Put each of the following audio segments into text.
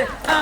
Hey!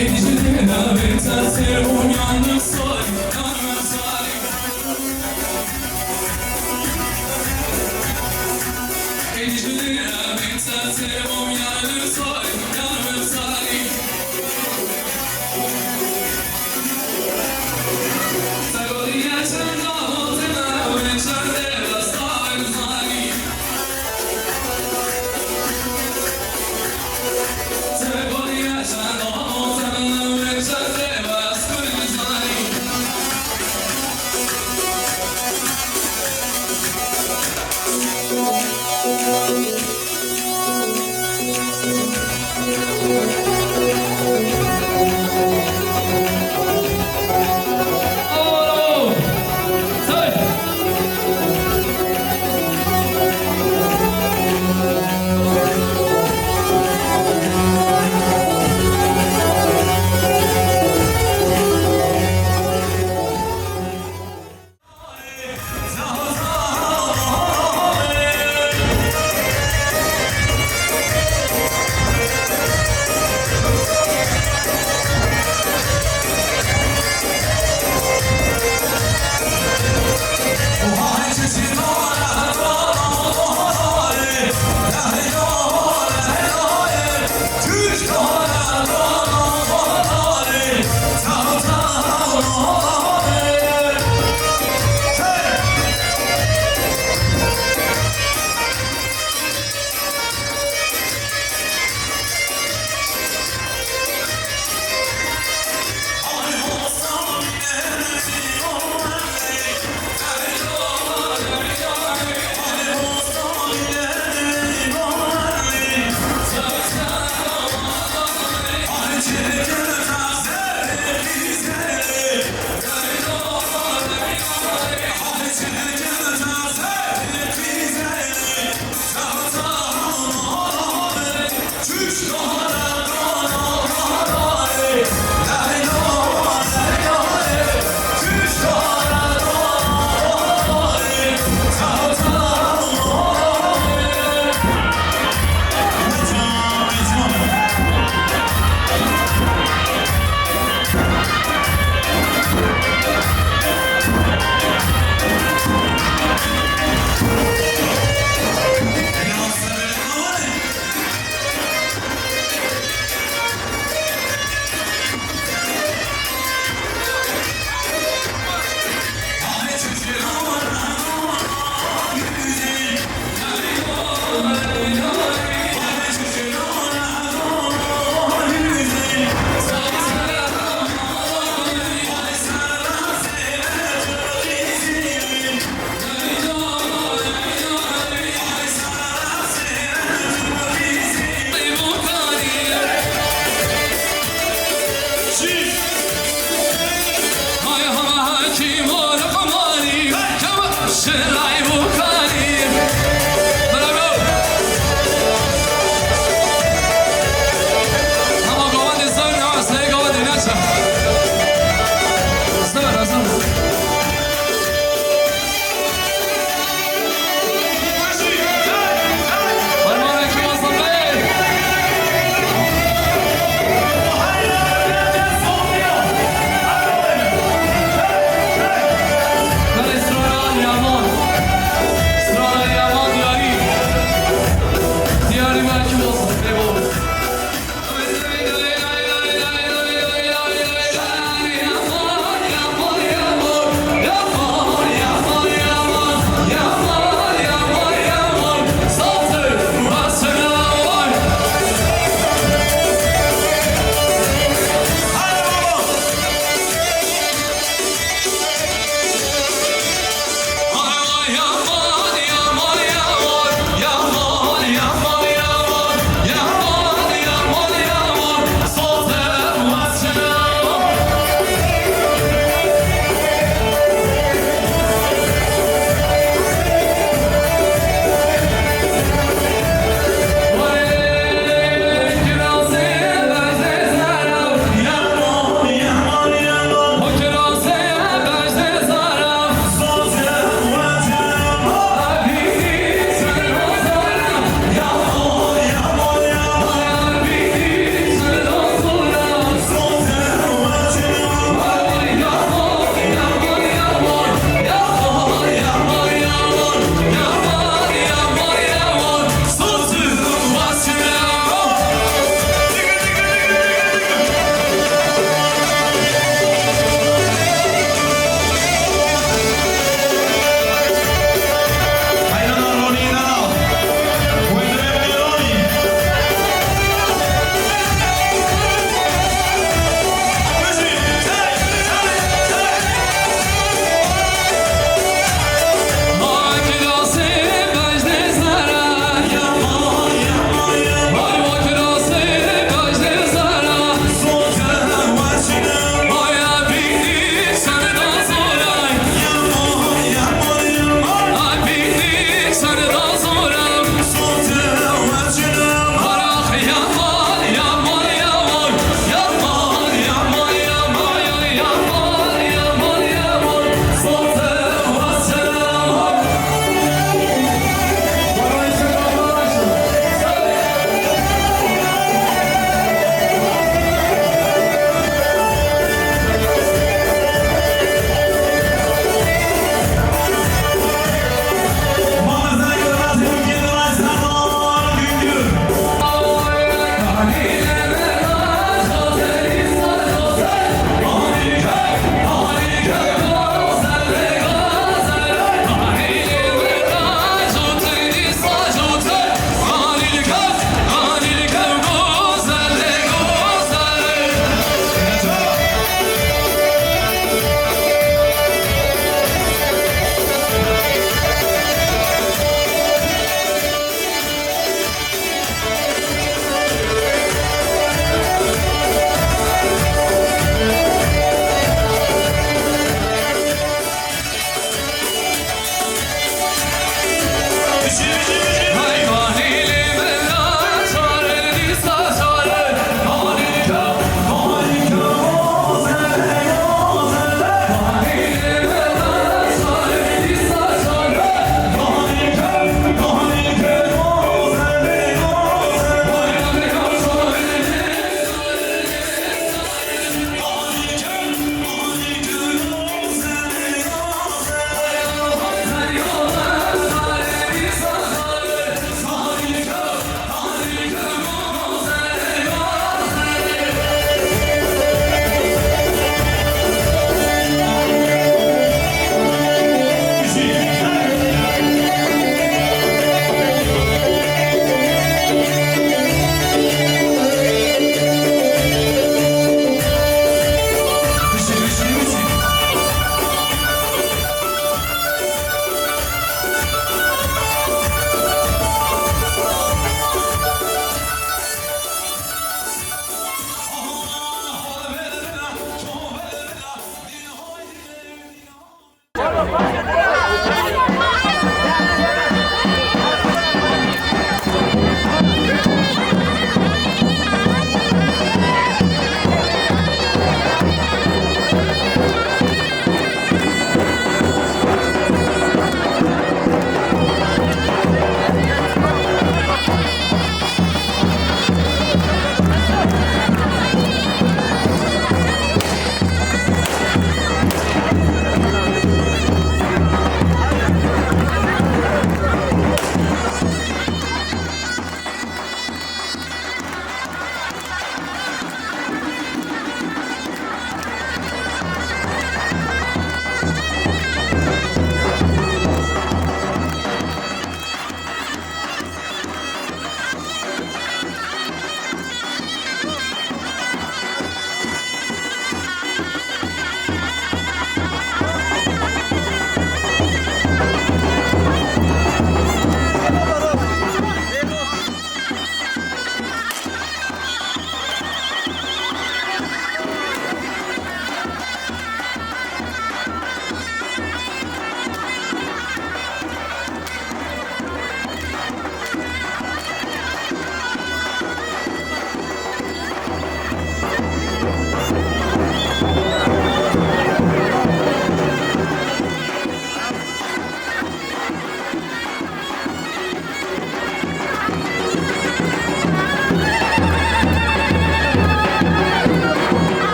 Ejderha benzer uyanık soy, yanık soy. Ejderha benzer uyanık soy, yanık soy. Sagoriya çanda motena ve çande basar zani. Sagoriya çanda motena ve çande basar zani.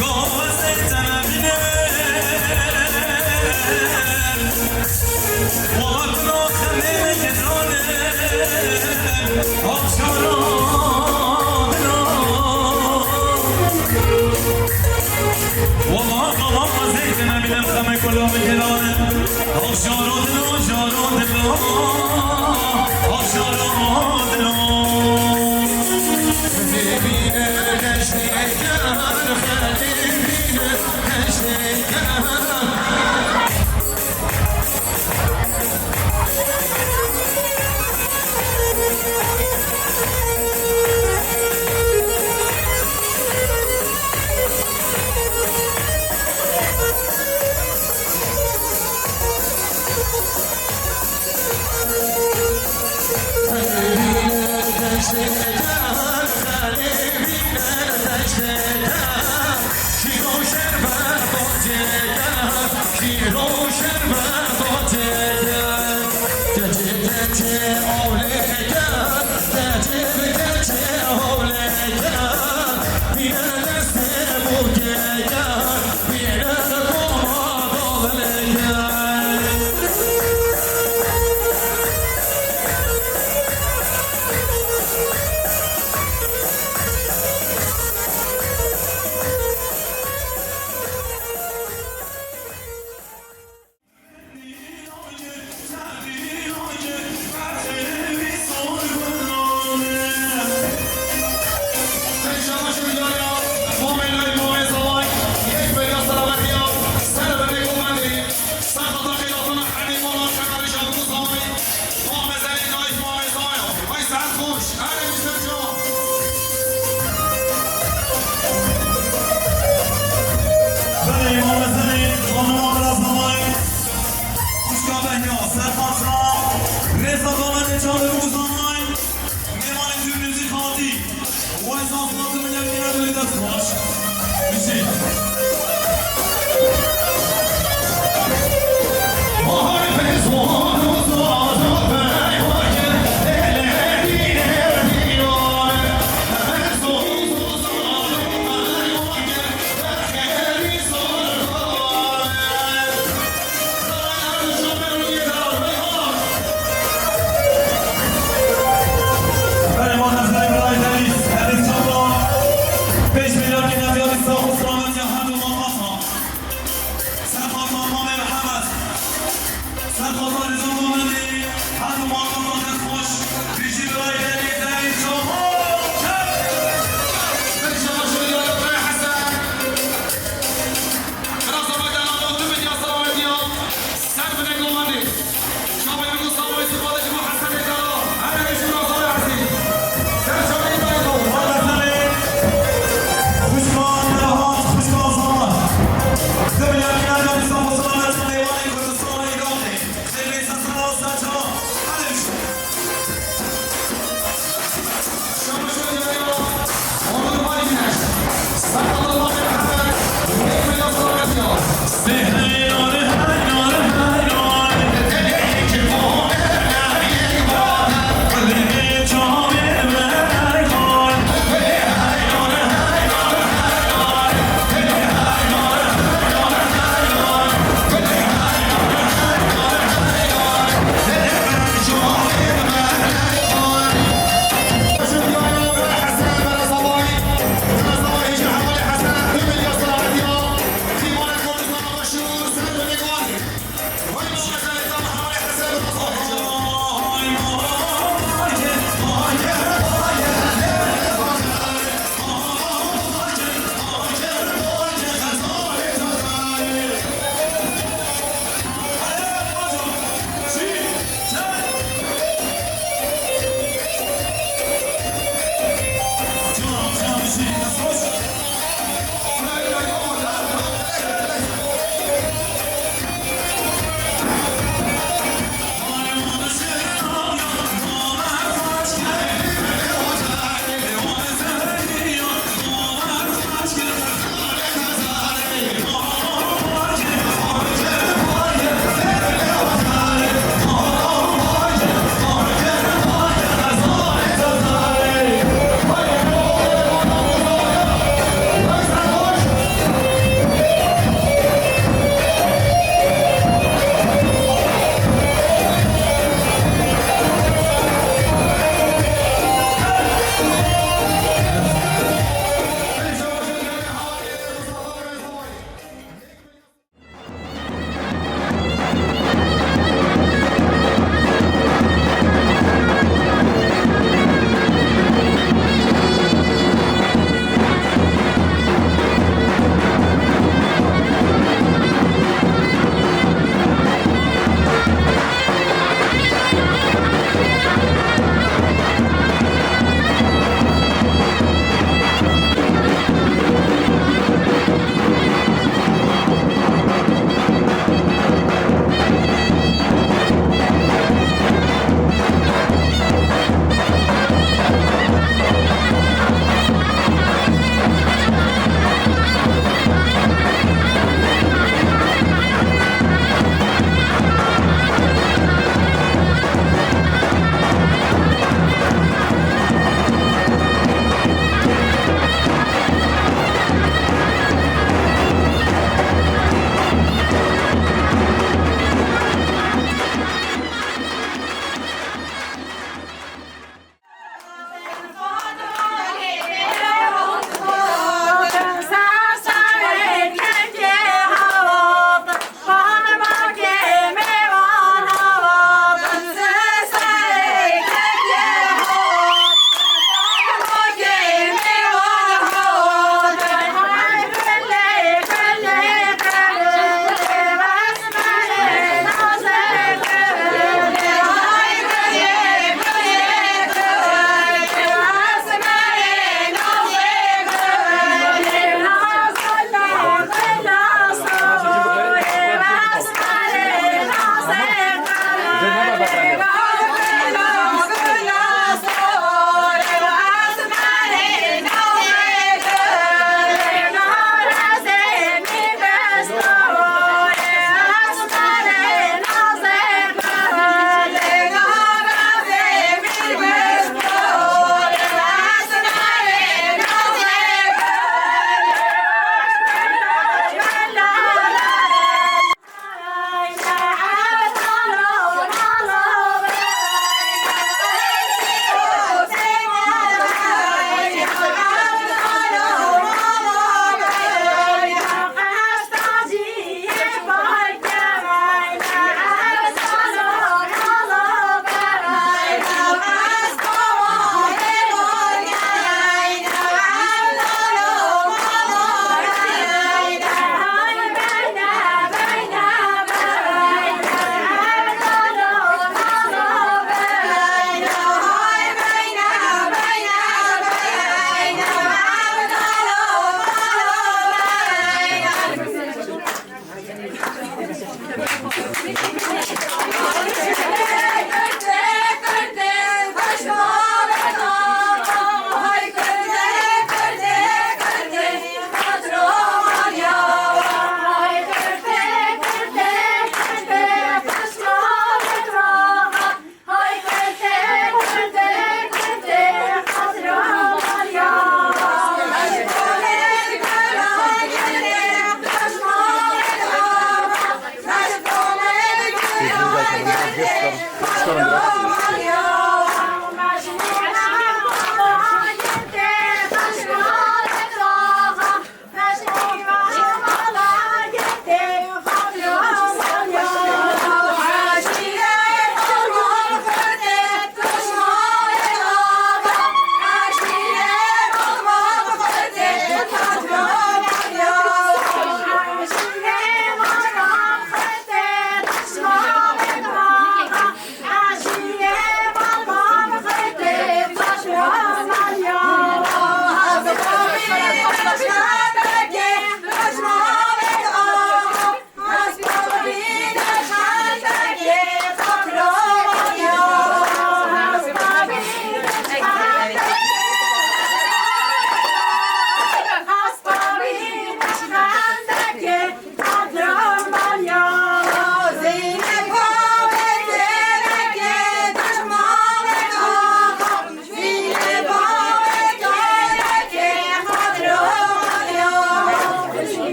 گاه زیتن بینه وقت را خمه کنانه آبشاران والله قلم زيتنا من الخمة كلهم كلام أشاراتنا أشاراتنا أشاراتنا خلينا نشتاق خلينا نشتاق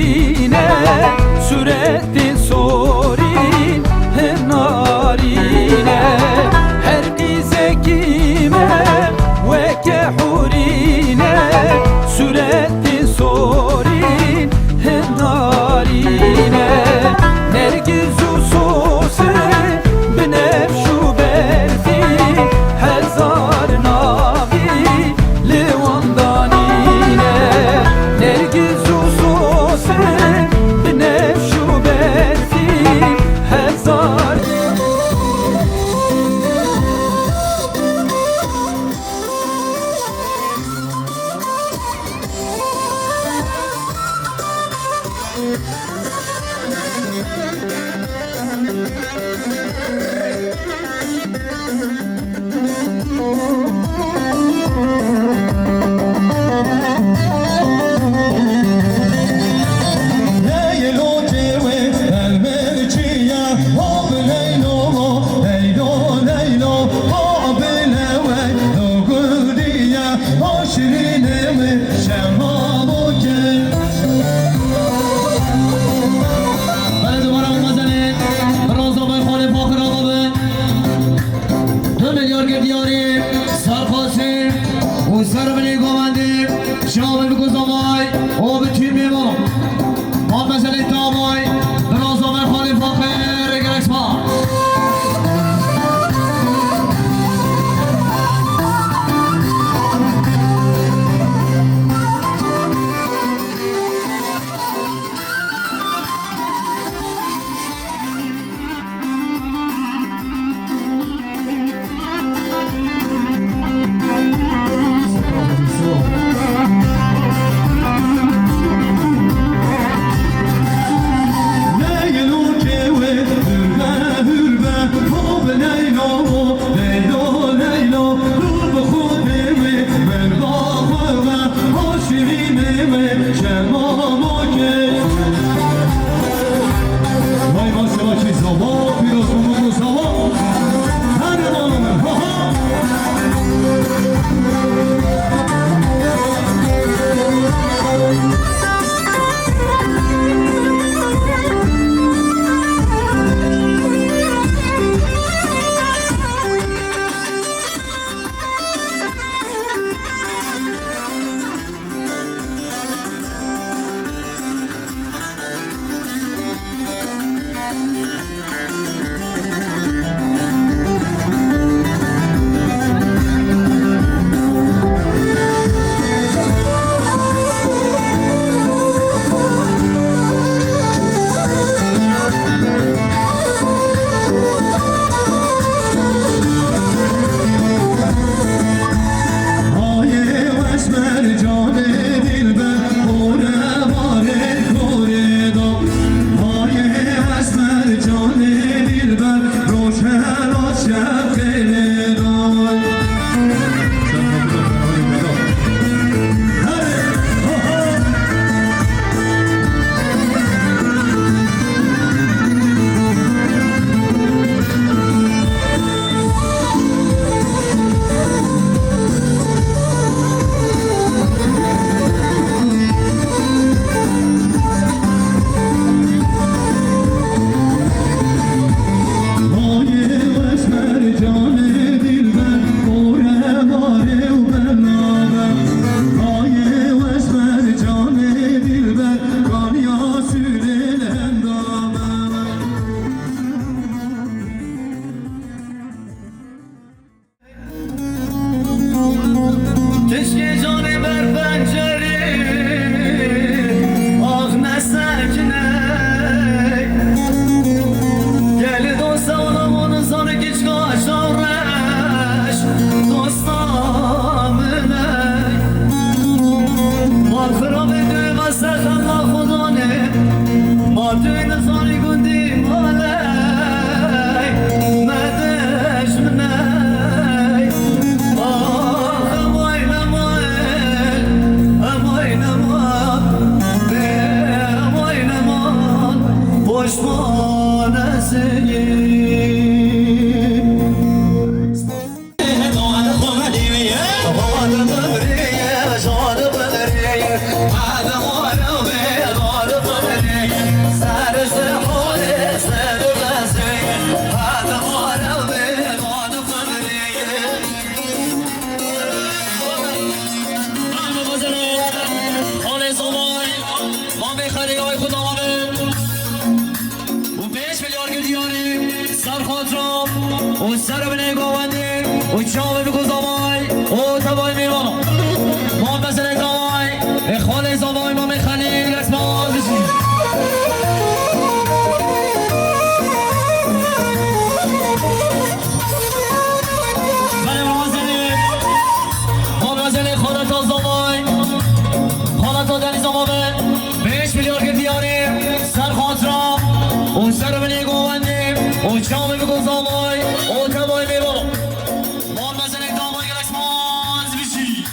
حورینه صورت سورین هنارینه هر قیزکیمه وکه حورینه صورت سورین هنارینه نرگز و سوسه بنفش و برفی هزار ناوی لواندانینه نرگز و سوسه بنفش و برفی هزار و سر بنه گوندی و چاوه بگو زمای و تبای میوانو ما بزنه زمای خاله زمای ما میخنی رسمان بشی بله ما بزنه خالتا زمای خالتا دنی زمامه 5 میلیارد که دیاریم سر خاطرم و سر بنه گوندی و چاوه بگو زمای و تبای میوانو ما بزنه زمای رسمان بشی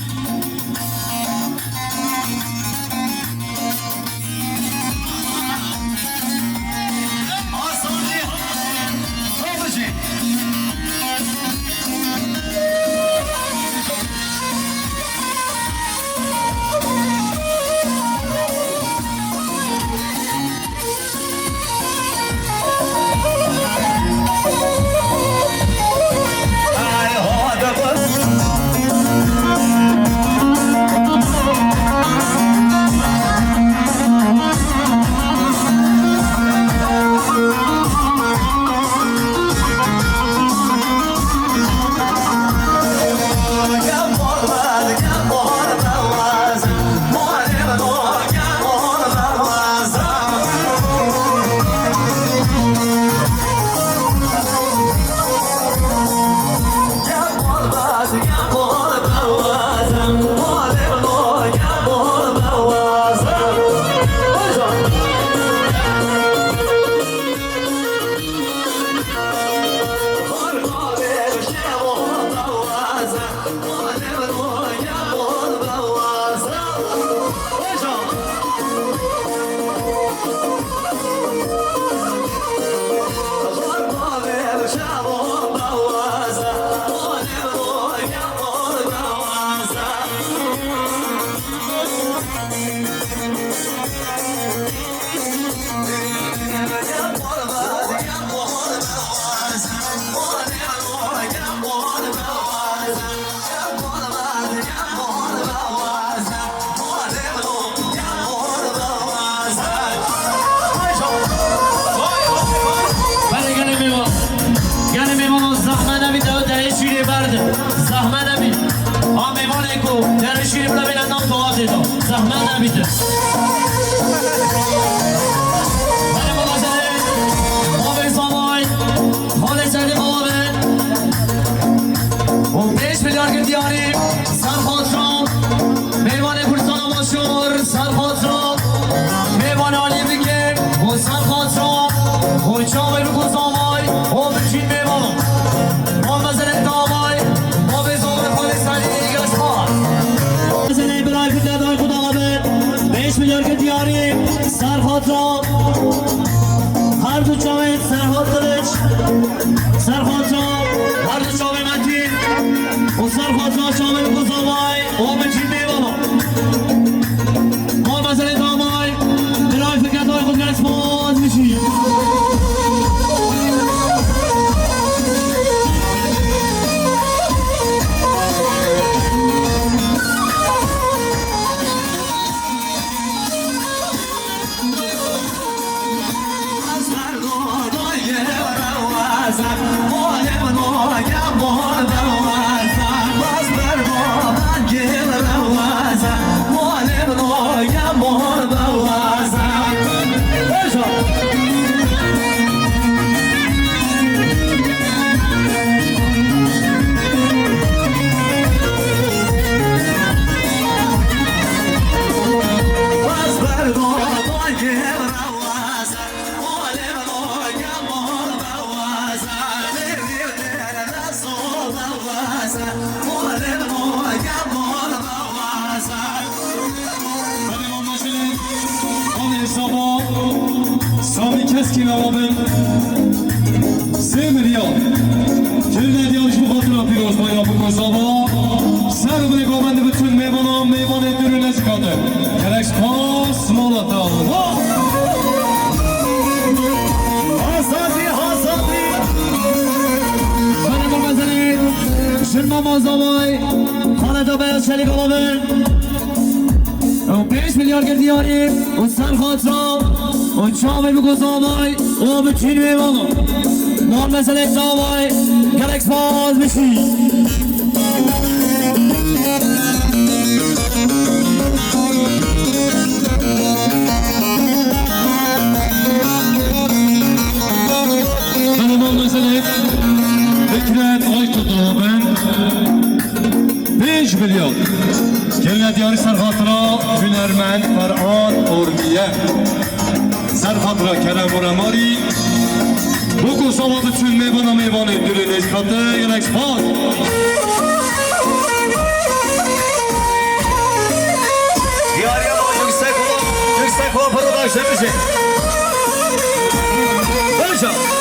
زحمت نبید آن میوانه کو در شیری بلا بین نام تو آزه دا زحمت نبید بله ملازمه ما به زمای حال سردی قوامه و 5 میلیارد که دیاریم سر خاطرام میوانه کورسان ماشور سر خاطرام میوانه عالی بگیر و سر خاطرام و چاوه بگو زمای و بچین میوانه ما مزنه دامای ما به زمای خالی سردی گشتار مزنه برای فکردهای خدا آبه 5 میلیارد که دیاریم سر خاطرام هر دو چاوه سر خاطرش سر خاطرام هر دو چاوه مدین و سر خاطرام چاوه بگو زمای و بچین میوانه ما مزنه دامای برای فکردهای خود گشتار میشیم سامی کس که نوابم 3 میلیارد جلد دیارش بخاطر پیروز باید بکن زبا سر و نگامنده بتون میوانم میوان درون نزکاده کرکس پاس مالاتا حسادی حسادی بنا بزنید شرما مازامای خانه تا بیاد شریک آمه 5 میلیارد دیاری و سر خاطرام و چاوی بگو زامای و بچین میمانم مال مثل زامای گلکس باز بشی مال مثل فکرت آی تطابن 5 میلیون گلنه دیاری سرخاطرا هنرمند فرعان اورمیه سرخاطرا کرم و رماری بگو ساما بچون میبانه میبانه دل نزکاته یه اکسپاز دیاری ما yüksek olan para başlamışsın Hocam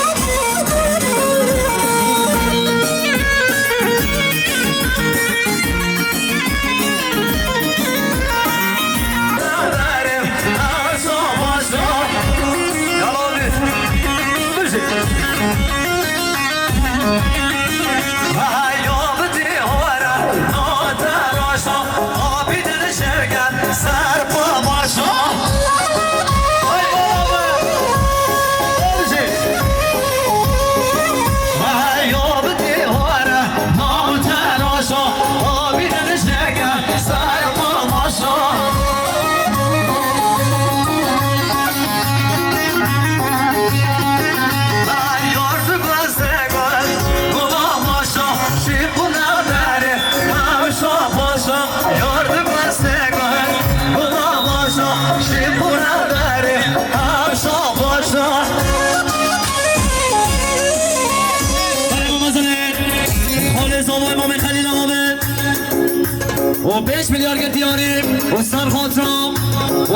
و 5 میلیارد دیاری و سر خاطرم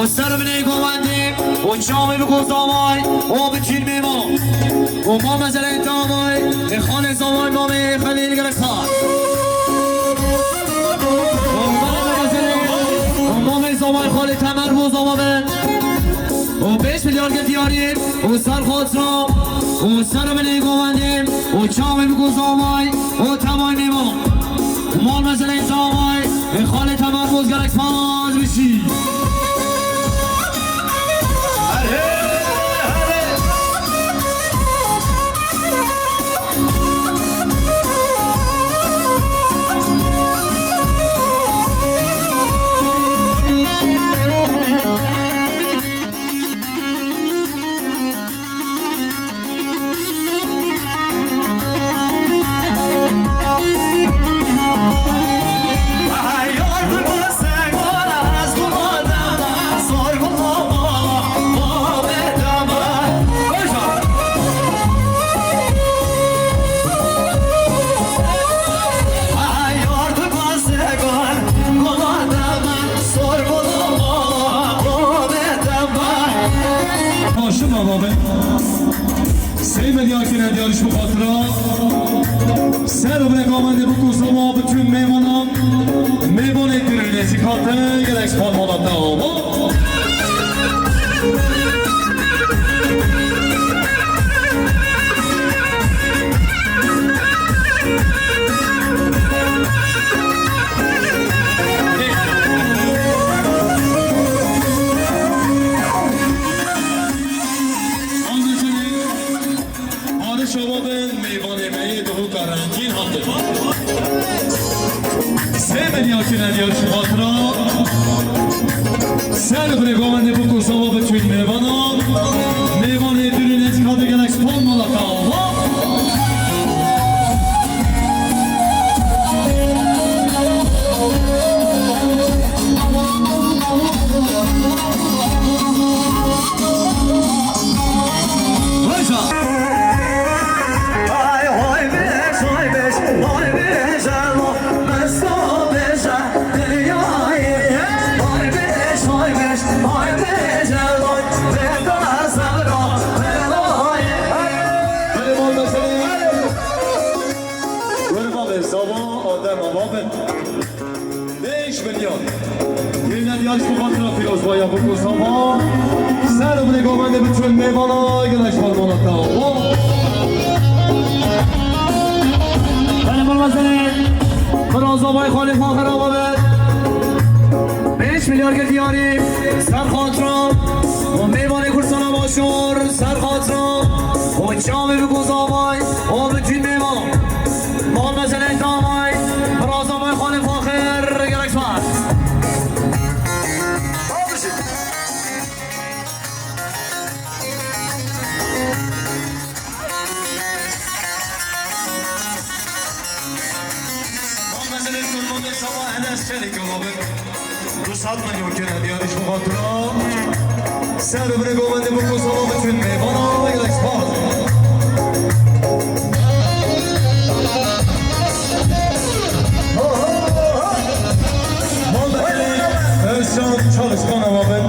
و سر بینه گوندی و جامعه بگو زامای و بچین میما و ما مزله انتامای خانه زامای مامی خلیل گرک خواهد و مامی زامای خالی تمر بو زامای و 5 میلیارد دیاری و سر خاطرم و سر بینه گوندی و جامعه بگو زامای و تمای میما مال مزله انتامای خاله تمام بزرگ اکسپاز بشی دیارش bu fatura سر و برگامنده بکو سما بچون میمانم میمانه دیرین نزیکاته یه اکسپان مادم داما دیارش خاطرا سر برگامنده بکو سما بچون میمانم میمانه دیرین نزیکاته یه اکسپان مادم داما دیارش bu fatura پیروز باید بکو سما سر و برگامنده بچون میمانه یه اکسپان مادم داما برازابای خالی فاخر آمده 5 میلیارد دیاری سر خاطرم و میوان کورسان آماده ماشور سرخاطرم و جامع بگذامای و بتین بیمان مال مثل دامای رازامای خانه فاخر گرک سوار سر بره گوونده بکن سوا بتون میوانا و گلک سپاس ارشان çalışkan avabın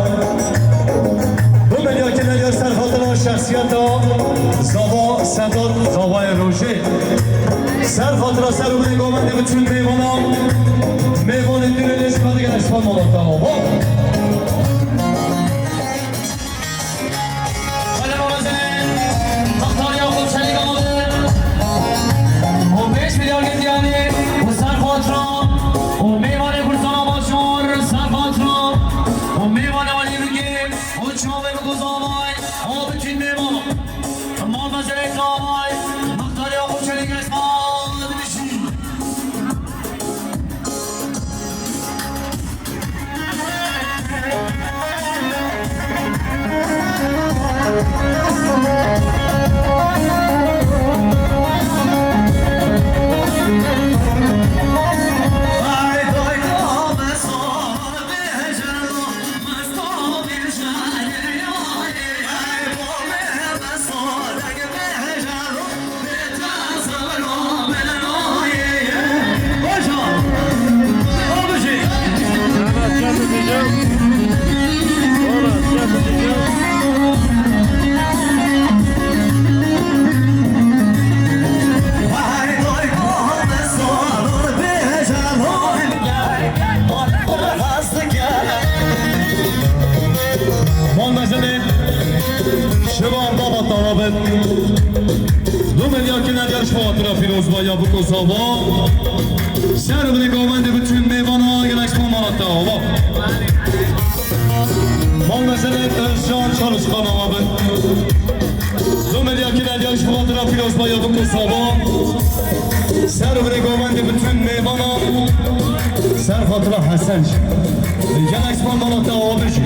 bu melyakeler serhatına şahsiyeta zava sedat zavaya roje serhatına serubine gomende bütün meyvana meyvanın düneliş kadı gelen şpan molata hava یا بکن سوا سر بده گوونده بتون میوانا گلکس ما مالات هوا مال مسئله ارشان çalışkan avabın دو ملیاکیل yarış fuatına filoz با یا بکن سوا سر بده گوونده بتون میوانا سر خاطره حسن گلکس ما مالات هوا بشی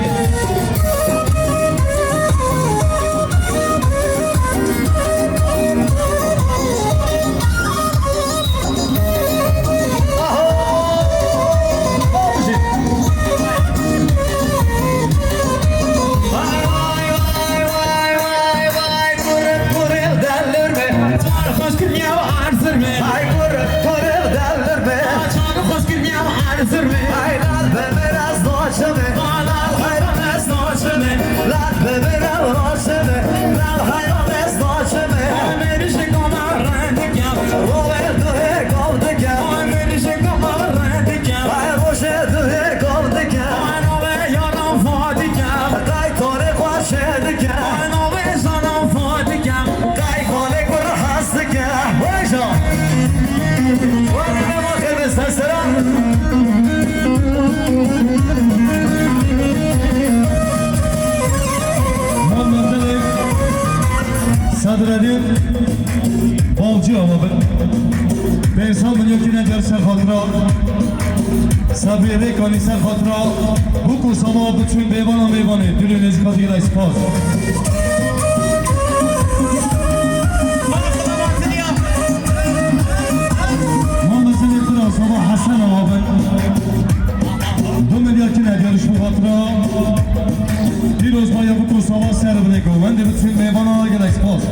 Sadredin Balcı avabın Beysan Mülkü'ne dersen hatıra Sabiye Kanisen hatıra Bu kursama bütün meyvana meyvanı Dülün ezikatıyla ispat Muhammed Senettira Sabah Hasan avabın دو ملیاکین هدیارش بخاطرا دیروز ما یا بکن سوا سر بده گوونده بتون میوانا گلکس پاس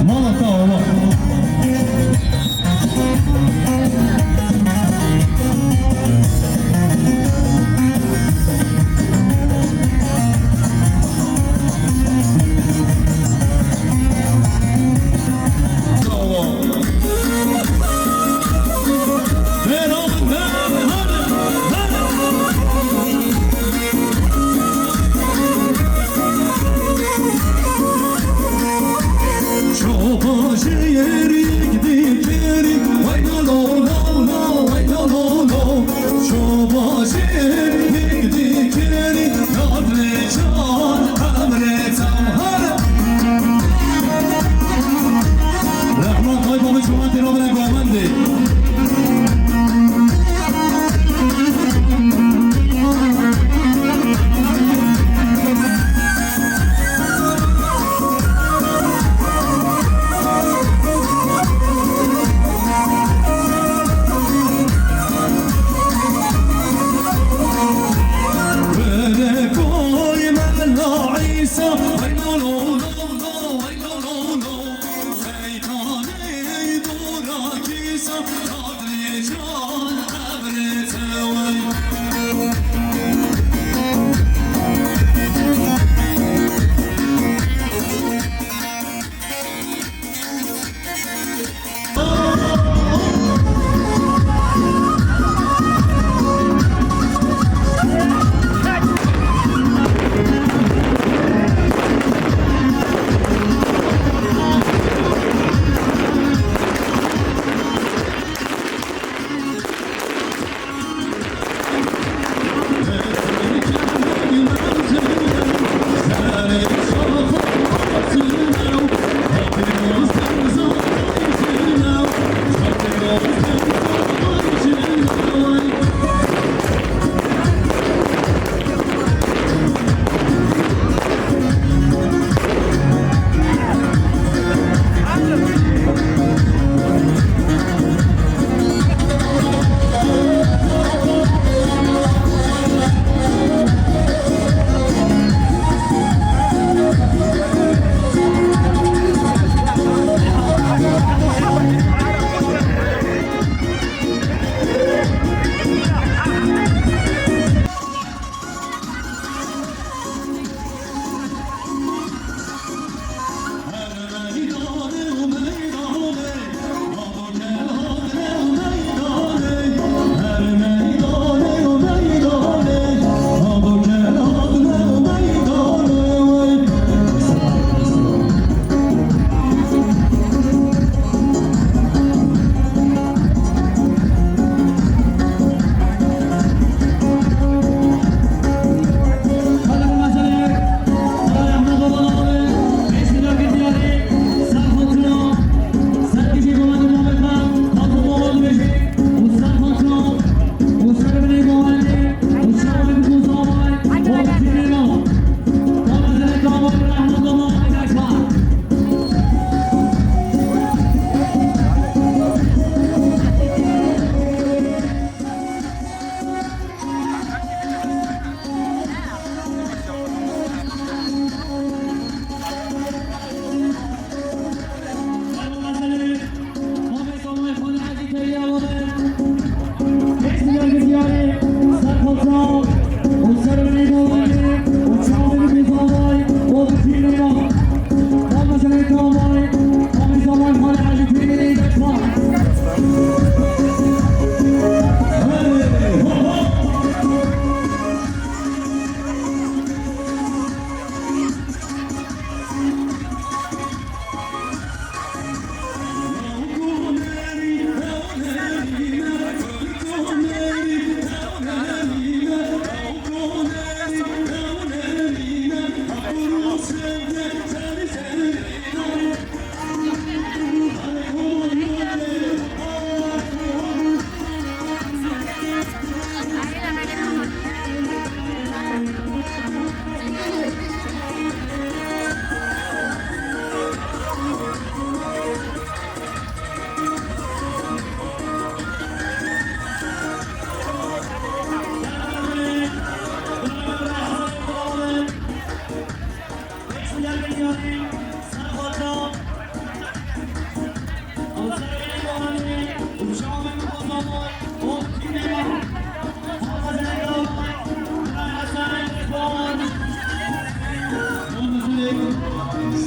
مالتا آلا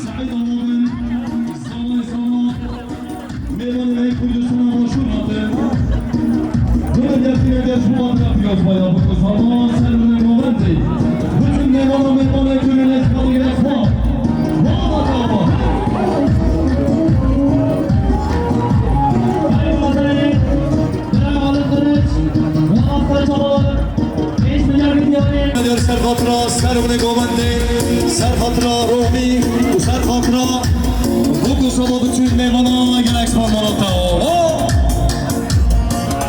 سعيد المؤمن الزمان الزمان ميلان مهي كردستان مشهور هاته دونه دفتی درش مبارک پیاز باید بود زمان سرمون مومنتی bütün meyvana meyvana külüne çıkalı gerek var Valla kaba Kayıpladırı Bırakmalı kırıç Muhakkak çabalı 5 milyar milyarı Diyor Serfatıra Sermune Gomendi Serfatıra Rohmi Bu Serfatıra Bu kusama bütün meyvana gerek spanmalata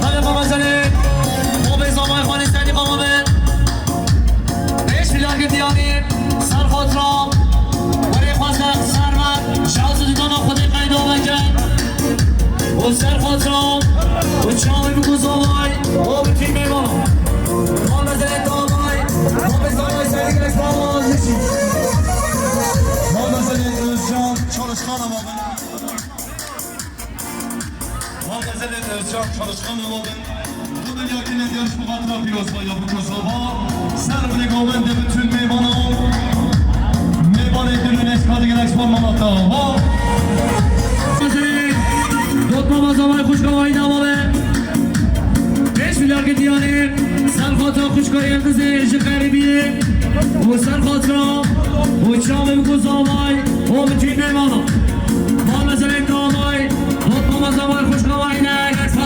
Hadi baba seni O bir zaman hani seni babamın 5 milyar gidiyanı Serfatıra Buraya fazla servet Şahsı dükkanı kudu kaydı olacak O Serfatıra Bu çağlı bir kuzavay O bütün meyvana O mesele damay O bir zaman seni gerek spanmalata Muhammed Özcan Çalışkan Amadın Muhammed Özcan Çalışkan Amadın Bu dünyakine yarışma katına piyosla yapı Kosova Serbine Gomen'de bütün meyvana Meyvan edilin eskadı gerek spanmalata Tutmama zaman kuşkavayı damalı 5 milyar gidiyanı Serfatıra kuşka yıldızı Jikaribi Bu Serfatıra Bu çağlı bir kuzavay O bütün meyvana Bu mesele damay Tutmama zaman kuşkavayı ne geçme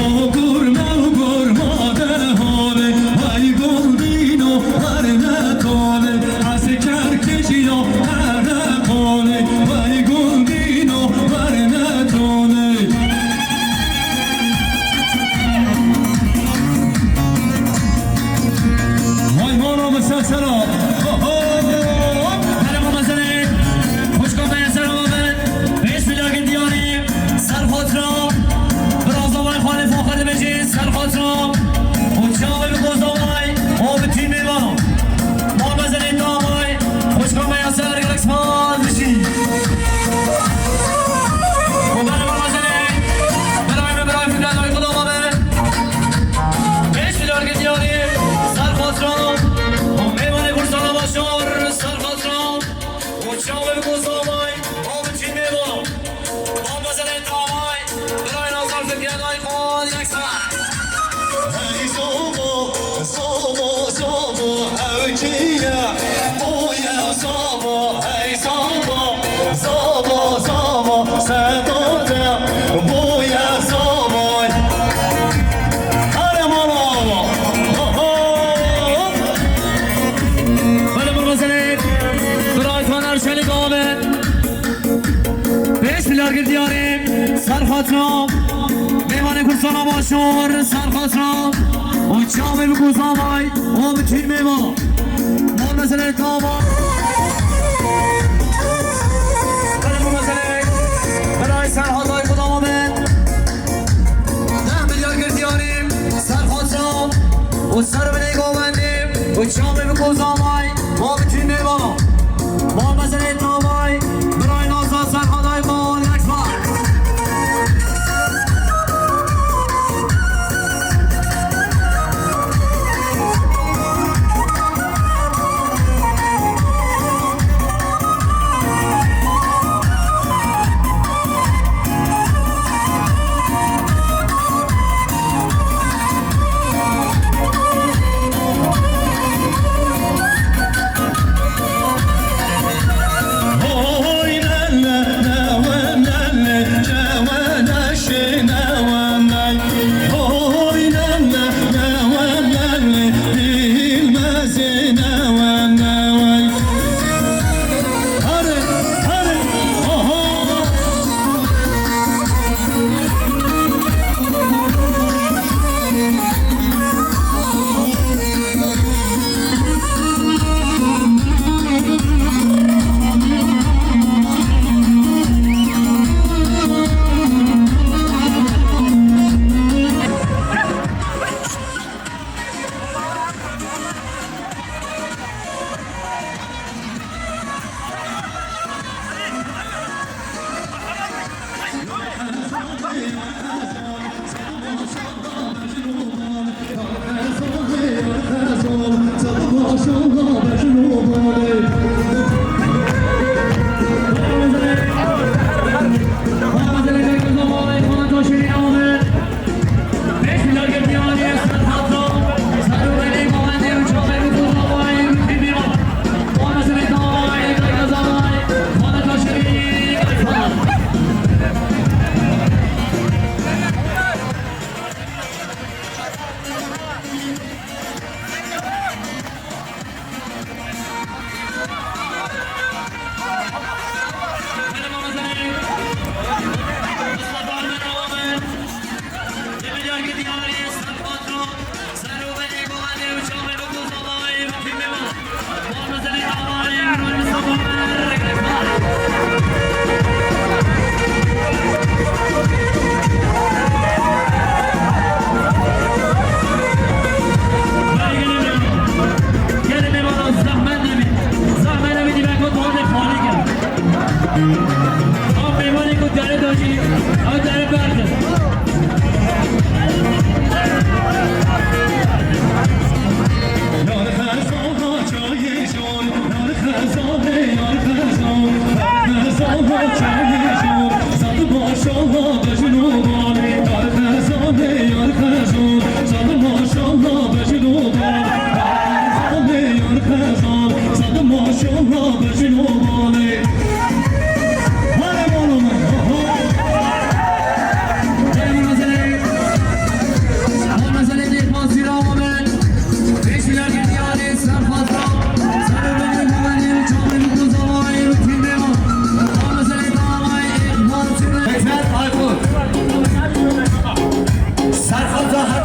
Mogur de hale Hay goldino her ne tole Asker keşino her ne tole Hay goldino her ne tole Hayvana mı sesera Hele bu mesele Kuşkavaya selamı 5 milyar gidiyanı Serfatıra Biraz da vay hali fakir beci Serfatıra Bu çağlı bir kuzavay O bütün meyvana Bu mesele damay Kuşkavaya selamı gerek smal dişi Bu benim bu mesele Bir ay fikret ay kulağıma 5 milyar gidiyanı Serfatıra Bu meyvane kursana başlar Serfatıra Bu çağlı bir kuzavay O bütün meyvana Bu mesele damay Bir ay nazar fikret ay kol yaksa Hey somo, somo, somo, evciye Oya somo, hey somo, somo, somo Sedote, boya somo Hadi malama Böyle bu mesele Bir ay fanar şelik abi 5 milyar gidiyanı Serfatıra Meyvane kursana başlar Serfatıra O çağlı bir kuzavay O bütün meyvana Bu mesele tamam Böyle bu mesele Bir ay Serhat Aykut ben 10 milyar gidiyanı Serfatıra O servine govendim O çağlı bir kuzavay O bütün meyvana Bu mesele tamam Bir ay nazar Serhat Aykut yaksa आप मेहमानी को जाने दो जी और जाने बैठ یار خزان ها جای جان یار خزان یار خزان یار خزان ها جای جان زد ماشالله به جنوبان یار خزان یار خزان زد ماشالله به جنوبان یار خزان زد ماشالله به جنوبان هر مولم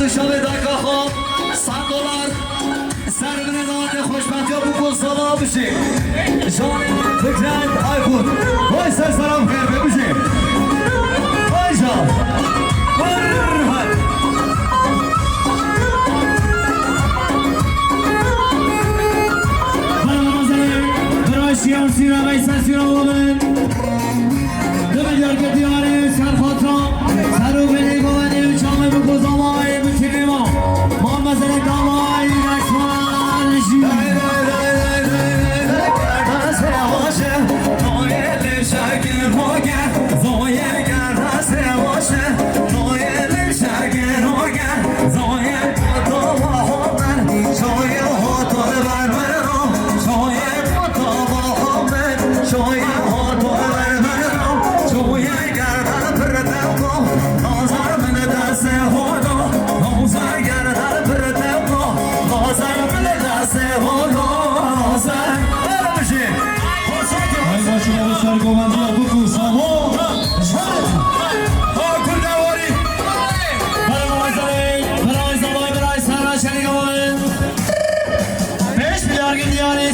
شب دکا خواب $100 سر بنده خوشبختی ها بکن سالا بشه جان فکرند آیفون وای سر سلام خیر ببشه وای جان برهد برای سیارسی را ویسر سی را بابن 2 میلیارد که دیاره سر خاطران سر و بلی گوانی و چامه بکن زمای بطیری ما مزل دامای رکمان جی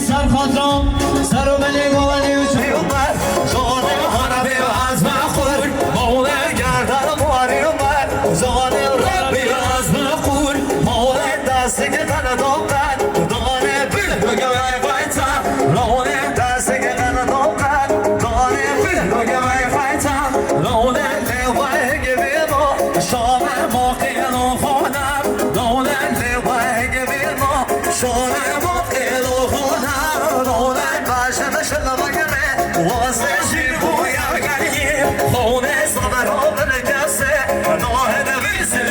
سر خاطرم سر و بلی گوانی و چه اومد زانه حربی و از من خور موله گردن مواری اومد زانه ربی و از من خور موله دستی که تن دومد دانه بیل بگه وی فایتم لونه دستی که تن دومد دانه بیل بگه وی فایتم لونه لیوه گبیمو شامه موقعی و خونم لونه لیوه گبیمو شامه موقعی و خونم واسه جیبو یا گریم خونه صبر ها بلکسه ناه دویزه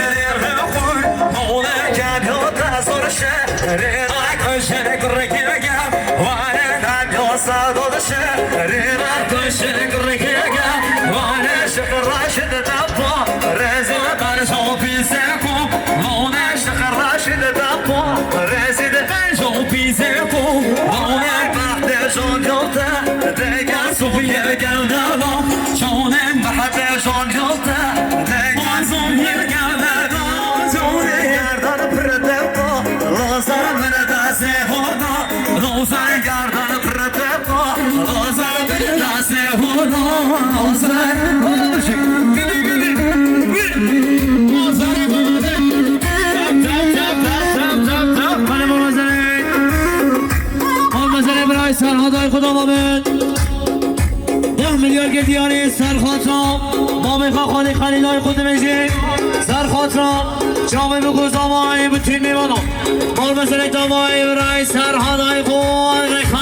خور خونه گل ها تزارشه رینا کشن گرگی بگم وانه دنیا سادادشه رینا کشن گرگی بگم وانه شکر راشد دبا رزی قرشو پیسه کن وانه شکر راشد دبا رزی قرشو پیسه کن وانه بحث جان جلده دیگر صوفیه گلدالا چونم بحث جان جلده دیگر صوفیه گلدالا چونه گردن پردبا لازر من دسته خودا لازر گردن پردبا لازر من دسته خودا لازر سرخاطر خدا بابن 10 میلیارد که دیاری سرخاطرم ما میخوا خالی خلیلای خود میشه سرخاطرم جامعه بگو زمانی بطیر میمانم مال مسئله دامایی برای سرخاطر خود رکھن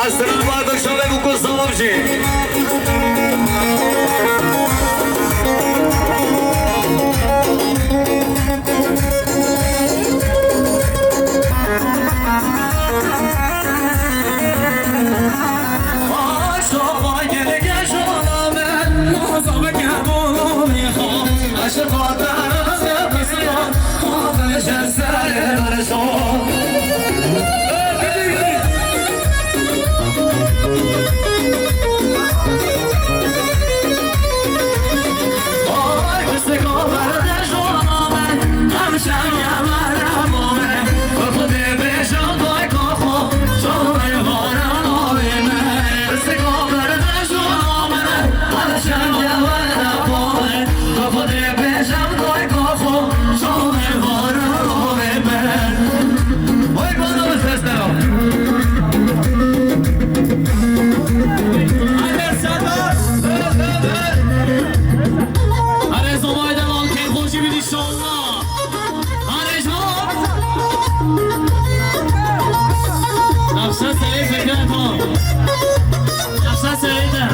از طرف باید جامعه بگو زمان بشه فكرة تمام أحسن سعيدة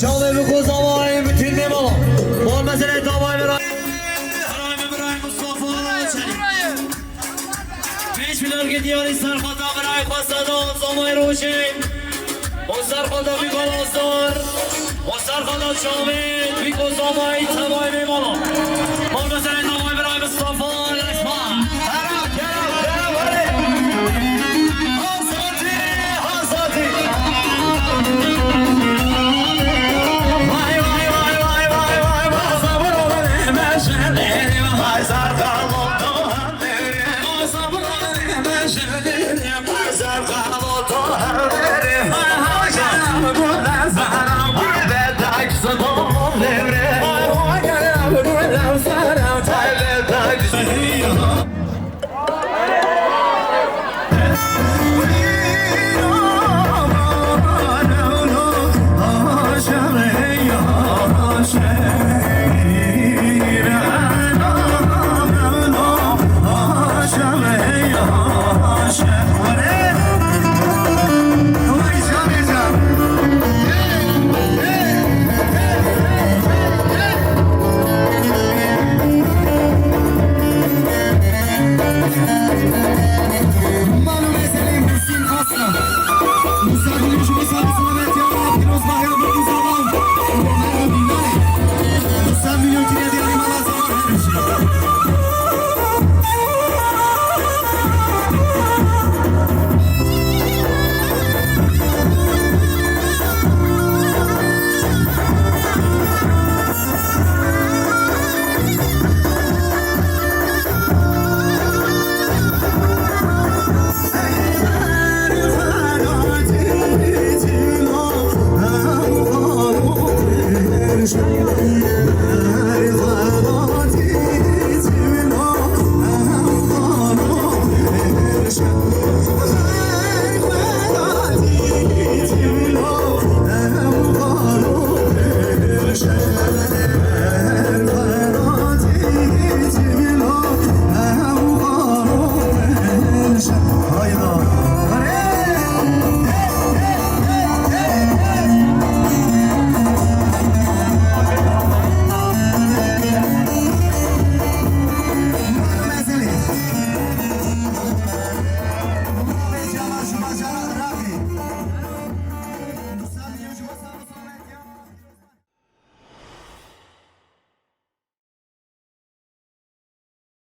شامل بکوز آمایی بتین میمالا بار مسئله دامای برای حرام برای مصطفى پیش بلار که دیاری سرخوطا برای خواستدان زامای روشن و سرخوطا بیگل آزدار و سرخوطا شامل بیکوز آمایی تبای میمالا بار مسئله دامای برای مصطفى لشمان Yeah.